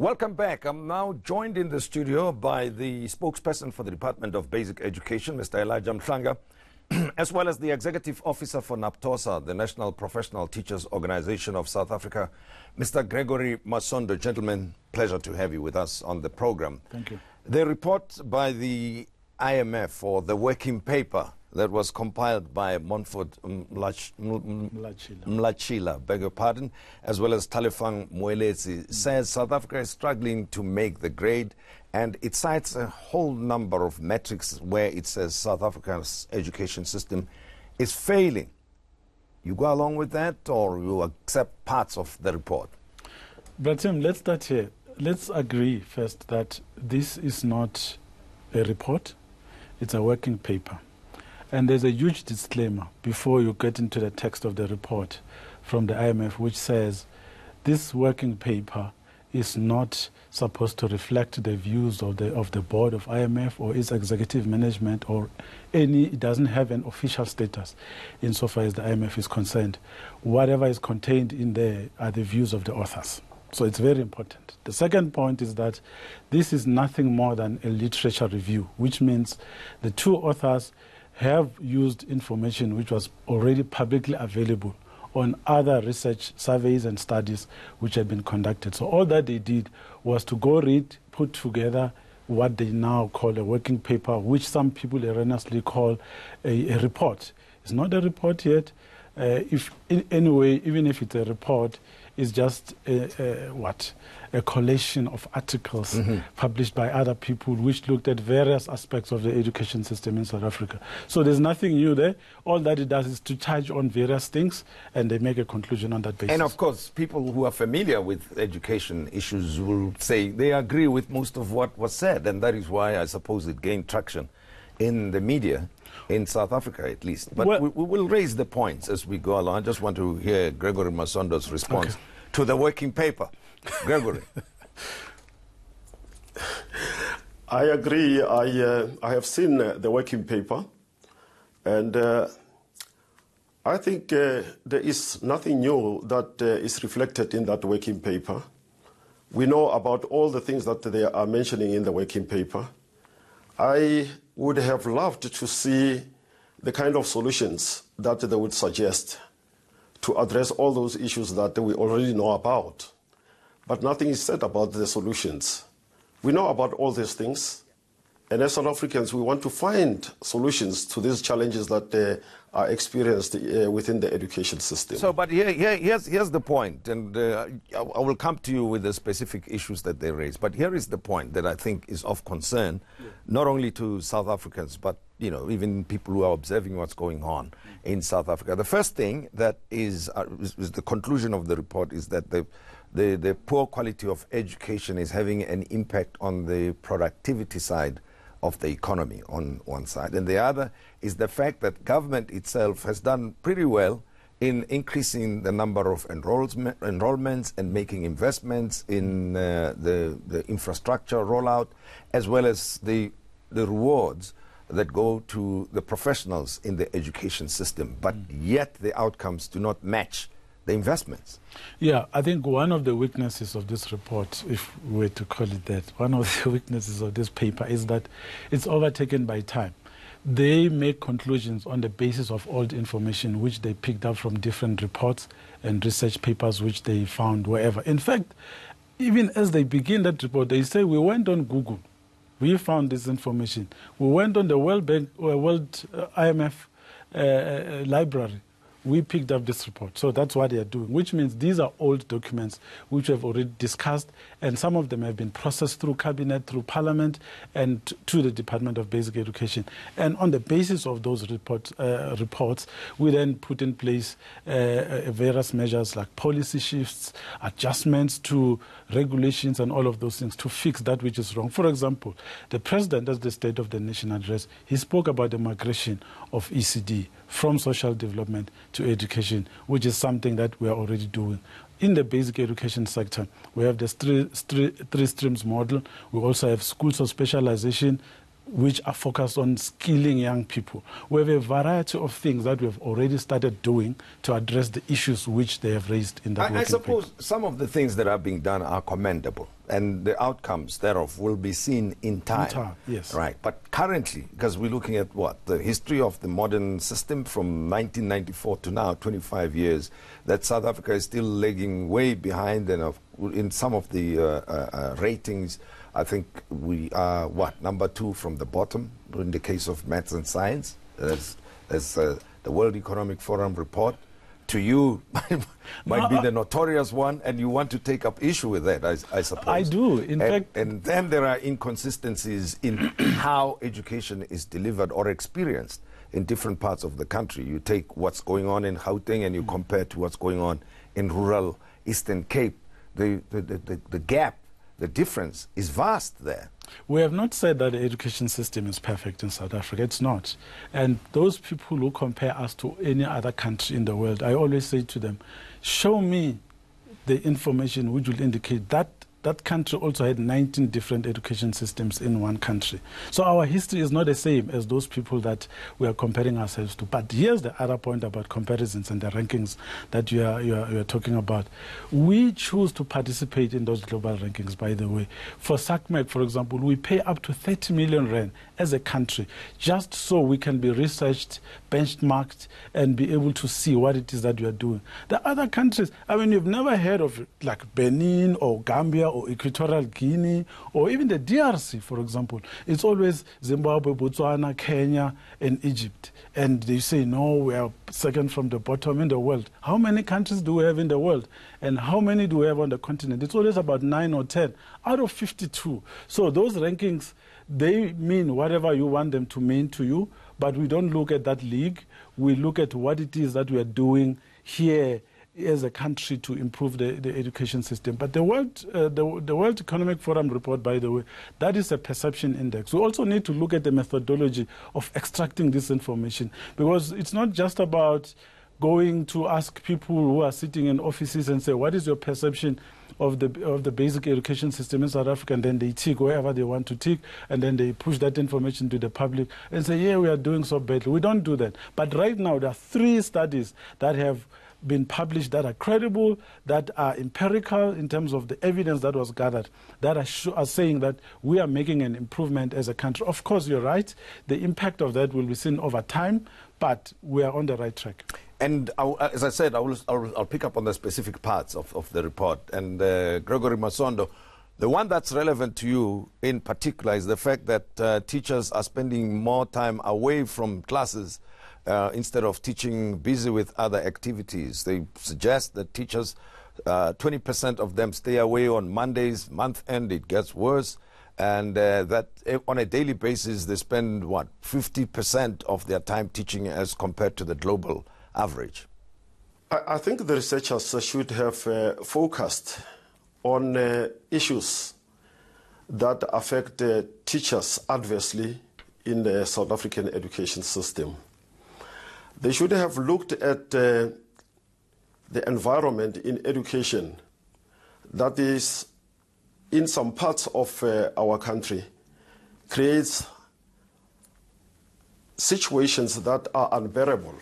Welcome back. I'm now joined in the studio by the spokesperson for the Department of Basic Education, Mr. Elijah Mhlanga, as well as the Executive Officer for NAPTOSA, the National Professional Teachers Organization of South Africa, Mr. Gregory Masondo. Gentlemen, pleasure to have you with us on the program. Thank you. The report by the IMF, or the working paper that was compiled by Montfort Mlachila, beg your pardon, as well as Talefang Moeletsi, says South Africa is struggling to make the grade, and it cites a whole number of metrics where it says South Africa's education system is failing. You go along with that, or you accept parts of the report? But Tim, let's start here. Let's agree first that this is not a report, it's a working paper. And there's a huge disclaimer before you get into the text of the report from the IMF, which says this working paper is not supposed to reflect the views of the board of IMF or its executive management or any. It doesn't have an official status insofar as the IMF is concerned. Whatever is contained in there are the views of the authors. So it's very important. The second point is that this is nothing more than a literature review, which means the two authors have used information which was already publicly available on other research surveys and studies which had been conducted. So all that they did was to go read, put together what they now call a working paper, which some people erroneously call a report. It's not a report yet. Anyway, even if it's a report, it's just a collation of articles published by other people which looked at various aspects of the education system in South Africa. So there's nothing new there. All that it does is to touch on various things, and they make a conclusion on that basis. And of course, people who are familiar with education issues will say they agree with most of what was said, and that is why I suppose it gained traction in the media, in South Africa at least. But we will raise the points as we go along. I just want to hear Gregory Masondo's response to the working paper. Gregory. I agree. I have seen the working paper, and I think there is nothing new that is reflected in that working paper. We know about all the things that they are mentioning in the working paper. I would have loved to see the kind of solutions that they would suggest to address all those issues that we already know about. But nothing is said about the solutions. We know about all these things, and as South Africans, we want to find solutions to these challenges that are experienced within the education system. So, but here's the point, and I will come to you with the specific issues that they raise. But here is the point that I think is of concern, not only to South Africans, but even people who are observing what's going on in South Africa. The first thing that is the conclusion of the report is that the poor quality of education is having an impact on the productivity side of the economy on one side. And the other is the fact that government itself has done pretty well in increasing the number of enrollments and making investments in the infrastructure rollout, as well as the rewards that go to the professionals in the education system. But yet the outcomes do not match the investments. Yeah, I think one of the weaknesses of this report, if we were to call it that, one of the weaknesses of this paper is that it's overtaken by time. They make conclusions on the basis of old information which they picked up from different reports and research papers which they found wherever. In fact, even as they begin that report, they say, we went on Google, we found this information. We went on the World IMF library, we picked up this report. So that's what they are doing, which means these are old documents which we have already discussed, and some of them have been processed through cabinet, through parliament, and to the Department of Basic Education. And on the basis of those reports, we then put in place various measures like policy shifts, adjustments to regulations and all of those things to fix that which is wrong. For example, the President, as the State of the Nation address, he spoke about the migration of ECD from social development to education, which is something that we are already doing. In the basic education sector, we have the three streams model. We also have schools of specialization, which are focused on skilling young people. We have a variety of things that we have already started doing to address the issues which they have raised in that I suppose some of the things that are being done are commendable, and the outcomes thereof will be seen in time. In time, yes. Right. But currently, because we're looking at what? The history of the modern system from 1994 to now, 25 years, that South Africa is still lagging way behind, and in some of the ratings, I think we are, number 2 from the bottom in the case of maths and science, as the World Economic Forum report. To you, might be the notorious one, and you want to take up issue with that, I suppose. I do, in fact. And then there are inconsistencies in how education is delivered or experienced in different parts of the country. You take what's going on in Gauteng and you compare to what's going on in rural Eastern Cape. The gap, the difference is vast there. We have not said that the education system is perfect in South Africa. It's not. And those people who compare us to any other country in the world, I always say to them, show me the information which will indicate that that country also had 19 different education systems in one country. So our history is not the same as those people that we are comparing ourselves to. But here's the other point about comparisons and the rankings that you are talking about. We choose to participate in those global rankings, by the way. For SACMEC, for example, we pay up to 30 million rand as a country, just so we can be researched, benchmarked, and be able to see what it is that we are doing. The other countries, I mean, you've never heard of like Benin or Gambia or Equatorial Guinea or even the DRC, for example. It's always Zimbabwe, Botswana, Kenya, and Egypt. And they say, no, we are second from the bottom in the world. How many countries do we have in the world? And how many do we have on the continent? It's always about 9 or 10 out of 52. So those rankings, they mean whatever you want them to mean to you, but we don't look at that league. We look at what it is that we are doing here as a country to improve the education system. But the World Economic Forum report, by the way, that is a perception index. We also need to look at the methodology of extracting this information, because it's not just about going to ask people who are sitting in offices and say, what is your perception of the basic education system in South Africa, and then they tick wherever they want to tick, and then they push that information to the public and say, yeah, we are doing so badly. We don't do that. But right now, there are 3 studies that have been published that are credible, that are empirical in terms of the evidence that was gathered, that are saying that we are making an improvement as a country. Of course, you're right. The impact of that will be seen over time, but we are on the right track. And as I said, I'll pick up on the specific parts of the report. And Gregory Masondo, the one that's relevant to you in particular is the fact that teachers are spending more time away from classes instead of teaching, busy with other activities. They suggest that teachers, 20% of them stay away on Mondays, month end, it gets worse. And that on a daily basis, they spend, 50% of their time teaching as compared to the global average. I think the researchers should have focused on issues that affect teachers adversely in the South African education system. They should have looked at the environment in education that is, in some parts of our country, creates situations that are unbearable.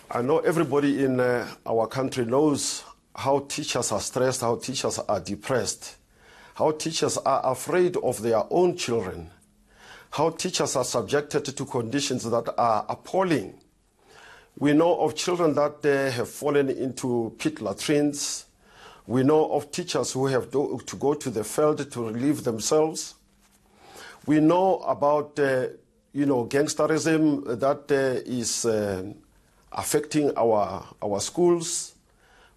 I know everybody in our country knows how teachers are stressed, how teachers are depressed, how teachers are afraid of their own children, how teachers are subjected to conditions that are appalling. We know of children that have fallen into pit latrines. We know of teachers who have to go to the field to relieve themselves. We know about gangsterism that is affecting our schools.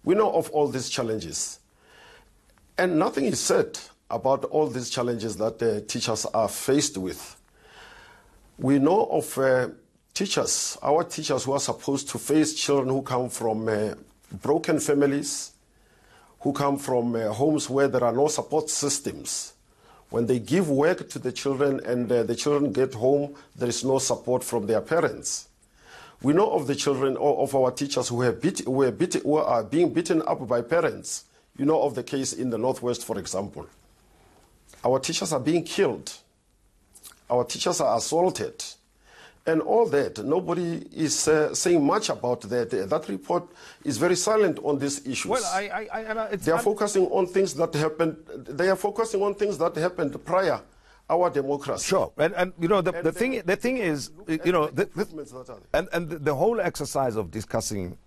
We know of all these challenges. And nothing is said about all these challenges that teachers are faced with. We know of teachers, our teachers who are supposed to face children who come from broken families, who come from homes where there are no support systems. When they give work to the children and the children get home, there is no support from their parents. We know of the children of our teachers who are being beaten up by parents. You know of the case in the Northwest, for example. Our teachers are being killed. our teachers are assaulted, and all that. Nobody is saying much about that. That report is very silent on these issues. Well, they are focusing on things that happened. They are focusing on things that happened prior our democracy. Sure, and you know the thing is, you know, and the whole exercise of discussing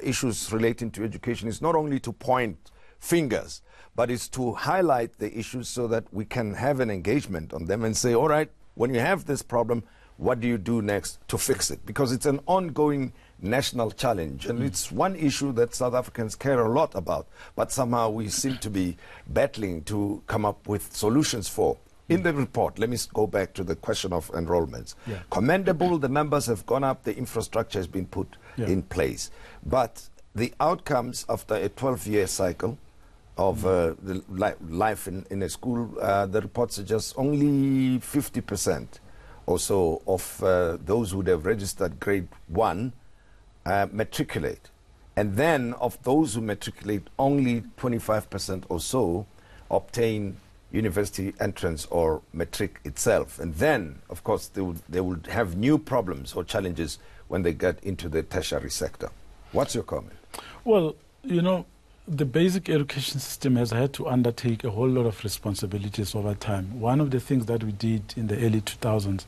issues relating to education is not only to point fingers, but it's to highlight the issues so that we can have an engagement on them and say, all right, when you have this problem, what do you do next to fix it? Because it's an ongoing national challenge, and it's one issue that South Africans care a lot about, but somehow we seem to be battling to come up with solutions for. In the report, let me go back to the question of enrollments. Yeah. Commendable, the numbers have gone up, the infrastructure has been put in place. But the outcomes after a 12-year cycle of the life in a school, the report suggests only 50% or so of those who would have registered grade 1 matriculate. And then of those who matriculate, only 25% or so obtain university entrance or matric itself. And then, of course, they would have new problems or challenges when they get into the tertiary sector. What's your comment? Well, you know, the basic education system has had to undertake a whole lot of responsibilities over time. One of the things that we did in the early 2000s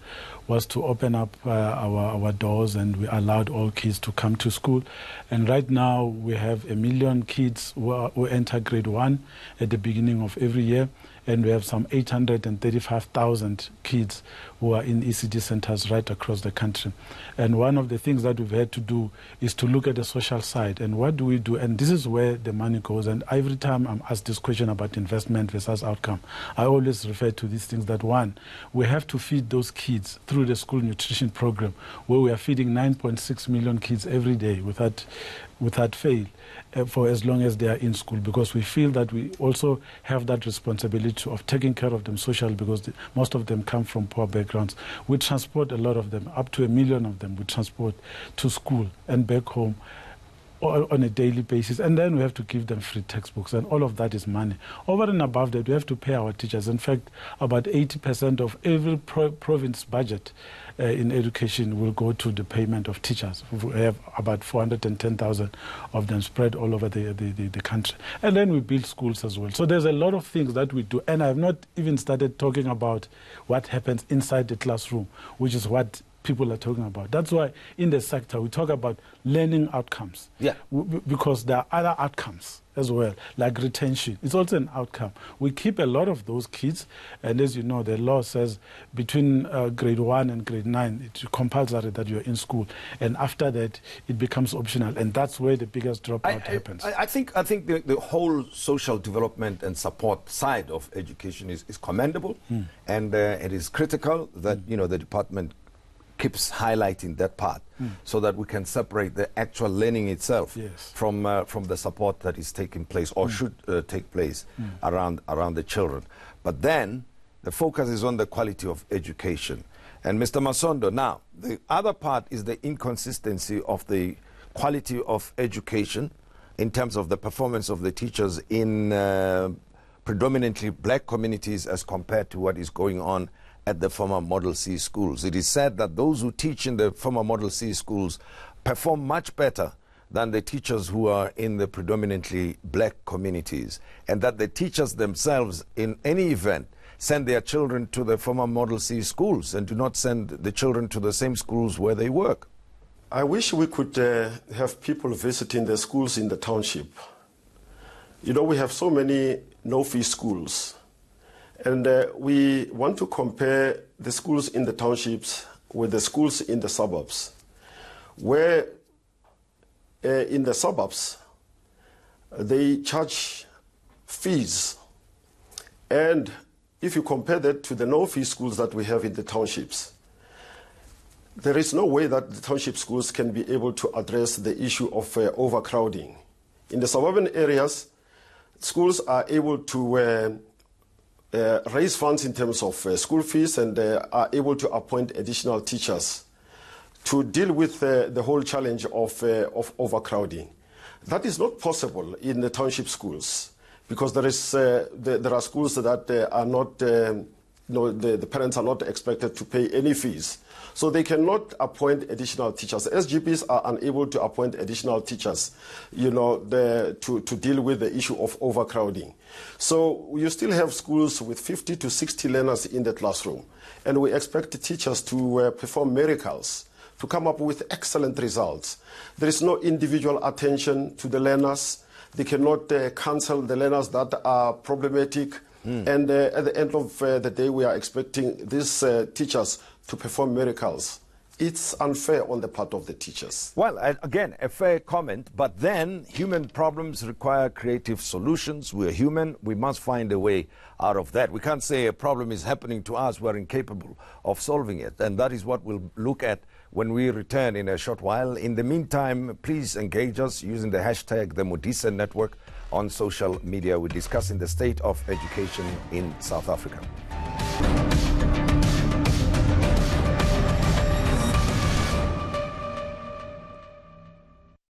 was to open up our doors, and we allowed all kids to come to school. And right now we have 1 million kids who enter grade 1 at the beginning of every year. And we have some 835,000 kids who are in ECD centers right across the country. And one of the things that we've had to do is to look at the social side. And what do we do? And this is where the money goes. And every time I'm asked this question about investment versus outcome, I always refer to these things that, one, we have to feed those kids through the school nutrition program, where we are feeding 9.6 million kids every day without fail. For as long as they are in school, because we feel that we also have that responsibility of taking care of them socially, because most of them come from poor backgrounds. We transport a lot of them, up to 1 million of them we transport to school and back home on a daily basis, and then we have to give them free textbooks, and all of that is money. Over and above that, we have to pay our teachers. In fact, about 80% of every province budget in education will go to the payment of teachers. We have about 410,000 of them spread all over the country. And then we build schools as well. So there's a lot of things that we do, and I have not even started talking about what happens inside the classroom, which is what people are talking about. That's why in the sector we talk about learning outcomes. Yeah. Because there are other outcomes as well, like retention. It's also an outcome. We keep a lot of those kids, and as you know, the law says between grade 1 and grade 9, it's compulsory that you're in school, and after that, it becomes optional, and that's where the biggest dropout happens. I think the whole social development and support side of education is commendable, and it is critical that you know the department keeps highlighting that part so that we can separate the actual learning itself from the support that is taking place or should take place around the children. But then the focus is on the quality of education. And Mr. Masondo, now, the other part is the inconsistency of the quality of education in terms of the performance of the teachers in predominantly black communities as compared to what is going on at the former Model C schools. It is said that those who teach in the former Model C schools perform much better than the teachers who are in the predominantly black communities, and that the teachers themselves, in any event, send their children to the former Model C schools and do not send the children to the same schools where they work. I wish we could have people visiting the schools in the township. You know, we have so many no-fee schools. And we want to compare the schools in the townships with the schools in the suburbs, where in the suburbs they charge fees. And if you compare that to the no-fee schools that we have in the townships, there is no way that the township schools can be able to address the issue of overcrowding. In the suburban areas, schools are able to raise funds in terms of school fees and are able to appoint additional teachers to deal with the whole challenge of overcrowding. That is not possible in the township schools because there are schools that are not the parents are not expected to pay any fees. So they cannot appoint additional teachers. SGBs are unable to appoint additional teachers, to deal with the issue of overcrowding. So you still have schools with 50 to 60 learners in the classroom, and we expect the teachers to perform miracles, to come up with excellent results. There is no individual attention to the learners. They cannot counsel the learners that are problematic. And at the end of the day, we are expecting these teachers to perform miracles. It's unfair on the part of the teachers. Well, again, a fair comment, but then human problems require creative solutions. We're human. We must find a way out of that. We can't say a problem is happening to us. We're incapable of solving it. And that is what we'll look at when we return in a short while. In the meantime, please engage us using the hashtag the Modise Network on social media. We're discussing the state of education in South Africa.